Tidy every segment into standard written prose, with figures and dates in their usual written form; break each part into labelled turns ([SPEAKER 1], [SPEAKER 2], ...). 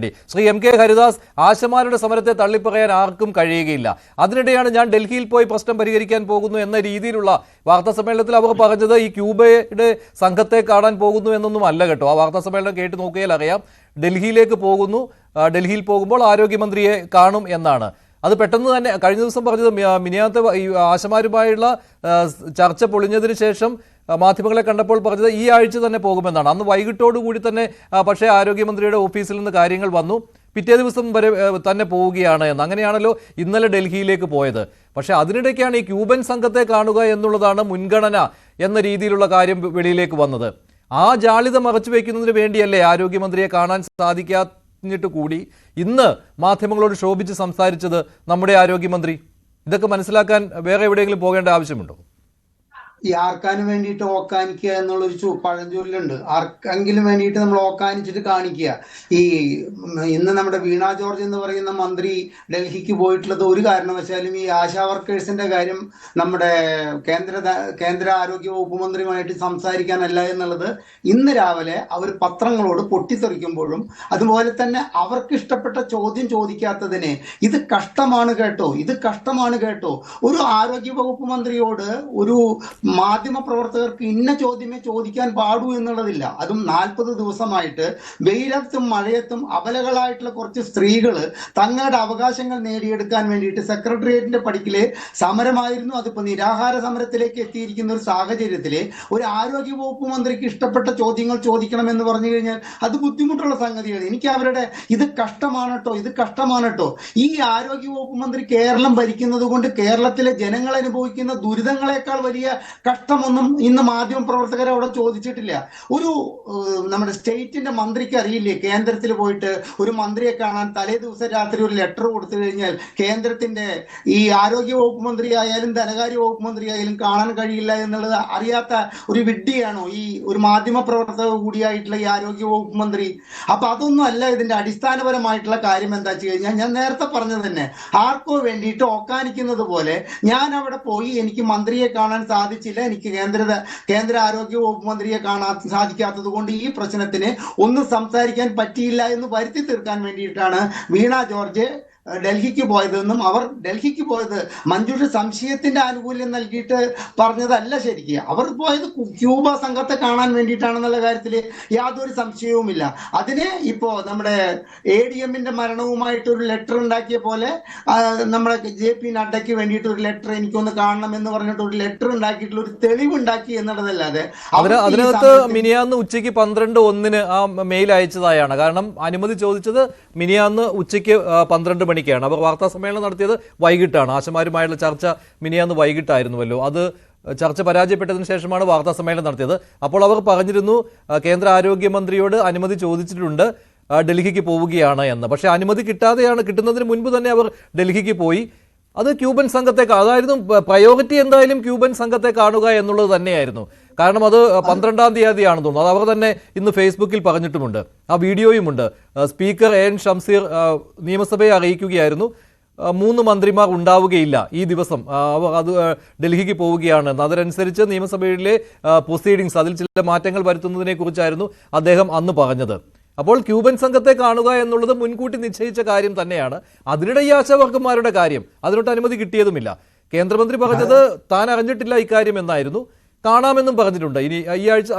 [SPEAKER 1] വേണ്ടി. ശ്രീ MK ഹരിദാസ്, ആശമാരുടെ സമരത്തെ തള്ളിപ്പറയാൻ ആർക്കും കഴിയുകയില്ല. അതിനിടെയാണ് ഞാൻ ഡൽഹിയിൽ പോയി പ്രശ്നം പരിഹരിക്കാൻ പോകുന്നു എന്ന രീതിയിലുള്ള വാർത്താ സമ്മേളനത്തിൽ അവർ പറഞ്ഞത് ഈ ക്യൂബയുടെ സംഘത്തെ കാണാൻ പോകുന്നു എന്നൊന്നും അല്ല കേട്ടോ. ആ വാർത്താ സമ്മേളനം കേട്ട് നോക്കിയാൽ അറിയാം. ഡൽഹിയിലേക്ക് പോകുന്നു, ഡൽഹിയിൽ പോകുമ്പോൾ ആരോഗ്യമന്ത്രിയെ കാണും എന്നാണ്. അത് പെട്ടെന്ന് തന്നെ കഴിഞ്ഞ ദിവസം പറഞ്ഞത് മിനിയാത്ത ഈ ആശമാരുമായുള്ള ചർച്ച പൊളിഞ്ഞതിന് ശേഷം മാധ്യമങ്ങളെ കണ്ടപ്പോൾ പറഞ്ഞത് ഈ ആഴ്ച തന്നെ പോകുമെന്നാണ്. അന്ന് വൈകിട്ടോടുകൂടി തന്നെ പക്ഷേ ആരോഗ്യമന്ത്രിയുടെ ഓഫീസിൽ നിന്ന് കാര്യങ്ങൾ വന്നു, പിറ്റേ ദിവസം വരെ തന്നെ പോവുകയാണ് എന്ന്. അങ്ങനെയാണല്ലോ ഇന്നലെ ഡൽഹിയിലേക്ക് പോയത്. പക്ഷേ അതിനിടയ്ക്കാണ് ഈ ക്യൂബൻ സംഘത്തെ കാണുക എന്നുള്ളതാണ് മുൻഗണന എന്ന രീതിയിലുള്ള കാര്യം വെളിയിലേക്ക് വന്നത്. ആ ജാള്യത മറച്ചു വയ്ക്കുന്നതിന് വേണ്ടിയല്ലേ ആരോഗ്യമന്ത്രിയെ കാണാൻ സാധിക്കാഞ്ഞിട്ട് കൂടി ഇന്ന് മാധ്യമങ്ങളോട് ശോഭിച്ച് സംസാരിച്ചത് നമ്മുടെ ആരോഗ്യമന്ത്രി? ഇതൊക്കെ മനസ്സിലാക്കാൻ വേറെ എവിടെയെങ്കിലും പോകേണ്ട ആവശ്യമുണ്ടോ?
[SPEAKER 2] ഈ ആർക്കാനും വേണ്ടിയിട്ട് ഓക്കാനിക്കുക എന്നുള്ളൊരു പഴഞ്ചൊല്ലുണ്ട്. ആർക്കെങ്കിലും വേണ്ടിയിട്ട് നമ്മൾ ഓക്കാനിച്ചിട്ട് കാണിക്കുക. ഈ ഇന്ന് നമ്മുടെ വീണ ജോർജ് എന്ന് പറയുന്ന മന്ത്രി ഡൽഹിക്ക് പോയിട്ടുള്ളത് ഒരു കാരണവശാലും ഈ ആശാ വർക്കേഴ്സിന്റെ കാര്യം നമ്മുടെ കേന്ദ്ര ആരോഗ്യ വകുപ്പ് മന്ത്രിയുമായിട്ട് സംസാരിക്കാനല്ല എന്നുള്ളത് ഇന്ന് രാവിലെ അവർ പത്രങ്ങളോട് പൊട്ടിത്തെറിക്കുമ്പോഴും അതുപോലെ തന്നെ അവർക്ക് ഇഷ്ടപ്പെട്ട ചോദ്യം ചോദിക്കാത്തതിന് ഇത് കഷ്ടമാണ് കേട്ടോ, ഇത് കഷ്ടമാണ് കേട്ടോ. ഒരു ആരോഗ്യ വകുപ്പ് മന്ത്രിയോട് ഒരു മാധ്യമ പ്രവർത്തകർക്ക് ഇന്ന ചോദ്യമേ ചോദിക്കാൻ പാടൂ എന്നുള്ളതില്ല. അതും 40 ദിവസമായിട്ട് വെയിലത്തും മഴയത്തും അബലകളായിട്ടുള്ള കുറച്ച് സ്ത്രീകൾ തങ്ങളുടെ അവകാശങ്ങൾ നേടിയെടുക്കാൻ വേണ്ടിയിട്ട് സെക്രട്ടേറിയറ്റിന്റെ പടിക്കല് സമരമായിരുന്നു. അതിപ്പോ നിരാഹാര സമരത്തിലേക്ക് എത്തിയിരിക്കുന്ന ഒരു സാഹചര്യത്തില് ഒരു ആരോഗ്യ വകുപ്പ് മന്ത്രിക്ക് ഇഷ്ടപ്പെട്ട ചോദ്യങ്ങൾ ചോദിക്കണം എന്ന് പറഞ്ഞു കഴിഞ്ഞാൽ അത് ബുദ്ധിമുട്ടുള്ള സംഗതിയാണ്. എനിക്ക് അവരുടെ ഇത് കഷ്ടമാണ് കേട്ടോ, ഇത് കഷ്ടമാണ് കേട്ടോ. ഈ ആരോഗ്യ വകുപ്പ് മന്ത്രി കേരളം ഭരിക്കുന്നത് കൊണ്ട് കേരളത്തിലെ ജനങ്ങൾ അനുഭവിക്കുന്ന ദുരിതങ്ങളെക്കാൾ വലിയ കഷ്ടമൊന്നും ഇന്ന് മാധ്യമ പ്രവർത്തകരെ അവിടെ ചോദിച്ചിട്ടില്ല. ഒരു നമ്മുടെ സ്റ്റേറ്റിന്റെ മന്ത്രിക്ക് അറിയില്ലേ, കേന്ദ്രത്തിൽ പോയിട്ട് ഒരു മന്ത്രിയെ കാണാൻ തലേ ദിവസം രാത്രി ഒരു ലെറ്റർ കൊടുത്തു കഴിഞ്ഞാൽ കേന്ദ്രത്തിന്റെ ഈ ആരോഗ്യ വകുപ്പ് മന്ത്രി ആയാലും ധനകാര്യ വകുപ്പ് മന്ത്രി ആയാലും കാണാൻ കഴിയില്ല എന്നുള്ളത് അറിയാത്ത ഒരു വിഡ്ഢിയാണോ ഈ ഒരു മാധ്യമ പ്രവർത്തക കൂടിയായിട്ടുള്ള ഈ ആരോഗ്യ വകുപ്പ് മന്ത്രി? അപ്പൊ അതൊന്നും അല്ല ഇതിന്റെ അടിസ്ഥാനപരമായിട്ടുള്ള കാര്യം. എന്താ വെച്ച് കഴിഞ്ഞാൽ ഞാൻ നേരത്തെ പറഞ്ഞത് തന്നെ, ആർക്കോ വേണ്ടിയിട്ട് ഓക്കാനിക്കുന്നത് പോലെ ഞാൻ അവിടെ പോയി എനിക്ക് മന്ത്രിയെ കാണാൻ സാധിച്ചില്ല, എനിക്ക് കേന്ദ്ര ആരോഗ്യ വകുപ്പ് മന്ത്രിയെ കാണാൻ സാധിക്കാത്തത് കൊണ്ട് ഈ പ്രശ്നത്തിന് ഒന്നും സംസാരിക്കാൻ പറ്റിയില്ല എന്ന് വരുത്തി തീർക്കാൻ വേണ്ടിയിട്ടാണ് വീണ ജോർജ് ഡൽഹിക്ക് പോയതെന്നും അവർ ഡൽഹിക്ക് പോയത് മഞ്ജുഷ സംശയത്തിന്റെ ആനുകൂല്യം നൽകിയിട്ട് പറഞ്ഞതല്ല. ശരിക്കും അവർ പോയത് ക്യൂബ സംഘത്തെ കാണാൻ വേണ്ടിയിട്ടാണെന്നുള്ള കാര്യത്തിൽ യാതൊരു സംശയവുമില്ല. അതിന് ഇപ്പോ നമ്മുടെ ADMന്റെ മരണവുമായിട്ട് ഒരു ലെറ്റർ ഉണ്ടാക്കിയ പോലെ നമ്മുടെ JP നഡ്ഡയ്ക്ക് വേണ്ടിയിട്ട് ഒരു ലെറ്റർ എനിക്കൊന്ന് കാണണം എന്ന് പറഞ്ഞിട്ട് ഒരു ലെറ്റർ ഉണ്ടാക്കിയിട്ടുള്ള ഒരു തെളിവുണ്ടാക്കി എന്നുള്ളതല്ലാതെ
[SPEAKER 1] അതിനകത്ത് മിനിയാന്ന് ഉച്ചയ്ക്ക് 12:01 ആ മെയിൽ അയച്ചതായാണ്. കാരണം അനുമതി ചോദിച്ചത് മിനിയാന്ന് ഉച്ചയ്ക്ക് 12 മണിക്കാണ്. അവർ വാർത്താ സമ്മേളനം നടത്തിയത് വൈകിട്ടാണ്. ആശമാരുമായുള്ള ചർച്ച മിനിയാന്ന് വൈകിട്ടായിരുന്നുവല്ലോ. അത് ചർച്ച പരാജയപ്പെട്ടതിന് ശേഷമാണ് വാർത്താ സമ്മേളനം നടത്തിയത്. അപ്പോൾ അവർ പറഞ്ഞിരുന്നു കേന്ദ്ര ആരോഗ്യമന്ത്രിയോട് അനുമതി ചോദിച്ചിട്ടുണ്ട്, ഡൽഹിക്ക് പോവുകയാണ് എന്ന്. പക്ഷേ അനുമതി കിട്ടുന്നതിന് മുൻപ് തന്നെ അവർ ഡൽഹിക്ക് പോയി. അത് ക്യൂബൻ സംഘത്തെ, അതായിരുന്നു പ്രയോറിറ്റി. എന്തായാലും ക്യൂബൻ സംഘത്തെ കാണുക എന്നുള്ളത് തന്നെയായിരുന്നു. കാരണം അത് 12-ാം തീയതിയാണെന്ന് തോന്നുന്നു. അത് അവർ തന്നെ ഇന്ന് ഫേസ്ബുക്കിൽ പറഞ്ഞിട്ടുമുണ്ട്, ആ വീഡിയോയുമുണ്ട്. സ്പീക്കർ AN ഷംസീർ നിയമസഭയെ അറിയിക്കുകയായിരുന്നു 3 മന്ത്രിമാർ ഉണ്ടാവുകയില്ല ഈ ദിവസം, അത് ഡൽഹിക്ക് പോവുകയാണ്. അതിനനുസരിച്ച് നിയമസഭയിലെ പ്രൊസീഡിങ്സ് അതിൽ ചില മാറ്റങ്ങൾ വരുത്തുന്നതിനെ കുറിച്ചായിരുന്നു അദ്ദേഹം അന്ന് പറഞ്ഞത്. അപ്പോൾ ക്യൂബൻ സംഘത്തെ കാണുക എന്നുള്ളത് മുൻകൂട്ടി നിശ്ചയിച്ച കാര്യം തന്നെയാണ്. അതിനിടെ ഈ ആശാവർക്കന്മാരുടെ കാര്യം അതിനോട്ട് അനുമതി കിട്ടിയതുമില്ല. കേന്ദ്രമന്ത്രി പറഞ്ഞത് താൻ അറിഞ്ഞിട്ടില്ല ഇക്കാര്യം എന്നായിരുന്നു. കാണാമെന്നും പറഞ്ഞിട്ടുണ്ട്. ഇനി ഈ ആഴ്ച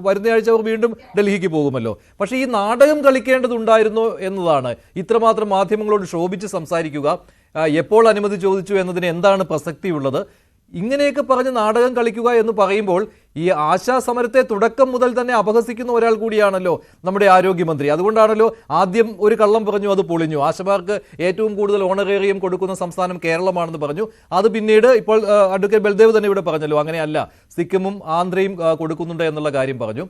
[SPEAKER 1] വരുന്ന ആഴ്ച അവർ വീണ്ടും ഡൽഹിക്ക് പോകുമല്ലോ. പക്ഷേ ഈ നാടകം കളിക്കേണ്ടതുണ്ടായിരുന്നോ എന്നതാണ്. ഇത്രമാത്രം മാധ്യമങ്ങളോട് ശോഭിച്ച് സംസാരിക്കുക, എപ്പോൾ അനുമതി ചോദിച്ചു എന്നതിന് എന്താണ് പ്രസക്തിയുള്ളത്? ഇങ്ങനെയൊക്കെ പറഞ്ഞ് നാടകം കളിക്കുക എന്ന് പറയുമ്പോൾ ഈ ആശാ സമരത്തെ തുടക്കം മുതൽ തന്നെ അപഹസിക്കുന്ന ഒരാൾ കൂടിയാണല്ലോ നമ്മുടെ ആരോഗ്യമന്ത്രി. അതുകൊണ്ടാണല്ലോ ആദ്യം ഒരു കള്ളം പറഞ്ഞു, അത് പൊളിഞ്ഞു. ആശമാർക്ക് ഏറ്റവും കൂടുതൽ ഓണറേറിയം കൊടുക്കുന്ന സംസ്ഥാനം കേരളമാണെന്ന് പറഞ്ഞു. അത് പിന്നീട് ഇപ്പോൾ അഡ്വക്കേറ്റ് ബൽദേവ് തന്നെ ഇവിടെ പറഞ്ഞല്ലോ, അങ്ങനെയല്ല, സിക്കിമും ആന്ധ്രയും കൊടുക്കുന്നുണ്ട് എന്നുള്ള കാര്യം പറഞ്ഞു.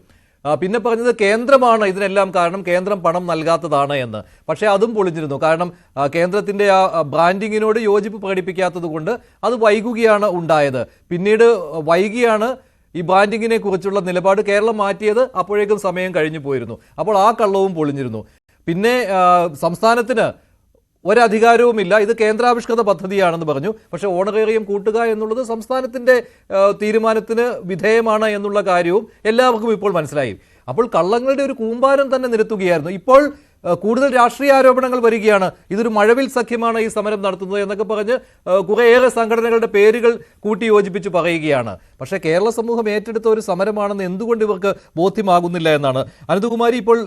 [SPEAKER 1] പിന്നെ പറഞ്ഞത് കേന്ദ്രമാണ് ഇതിനെല്ലാം കാരണം, കേന്ദ്രം പണം നൽകാത്തതാണ് എന്ന്. പക്ഷേ അതും പൊളിഞ്ഞിരുന്നു. കാരണം കേന്ദ്രത്തിൻ്റെ ആ ബ്രാൻഡിങ്ങിനോട് യോജിപ്പ് പ്രകടിപ്പിക്കാത്തത് കൊണ്ട് അത് വൈകുകയാണ് ഉണ്ടായത്. പിന്നീട് വൈകിയാണ് ഈ ബ്രാൻഡിങ്ങിനെ കുറിച്ചുള്ള നിലപാട് കേരളം മാറ്റിയത്. അപ്പോഴേക്കും സമയം കഴിഞ്ഞു പോയിരുന്നു. അപ്പോൾ ആ കള്ളവും പൊളിഞ്ഞിരുന്നു. പിന്നെ സംസ്ഥാനത്തിന് ഒരധികാരവുമില്ല, ഇത് കേന്ദ്രാവിഷ്കൃത പദ്ധതിയാണെന്ന് പറഞ്ഞു. പക്ഷേ ഓണറേറിയം കൂട്ടുക എന്നുള്ളത് സംസ്ഥാനത്തിൻ്റെ തീരുമാനത്തിന് വിധേയമാണ് എന്നുള്ള കാര്യവും എല്ലാവർക്കും ഇപ്പോൾ മനസ്സിലായി. അപ്പോൾ കള്ളങ്ങളുടെ ഒരു കൂമ്പാരം തന്നെ നിരത്തുകയായിരുന്നു. ഇപ്പോൾ കൂടുതൽ രാഷ്ട്രീയ ആരോപണങ്ങൾ വരികയാണ്. ഇതൊരു മഴവിൽ സഖ്യമാണ് ഈ സമരം നടത്തുന്നത് എന്നൊക്കെ പറഞ്ഞ് കുറേയേറെ സംഘടനകളുടെ പേരുകൾ കൂട്ടിയോജിപ്പിച്ച് പറയുകയാണ്. പക്ഷേ കേരള സമൂഹം ഏറ്റെടുത്ത ഒരു സമരമാണെന്ന് എന്തുകൊണ്ട് ഇവർക്ക് ബോധ്യമാകുന്നില്ല എന്നാണ്. അനന്തകുമാരി, ഇപ്പോൾ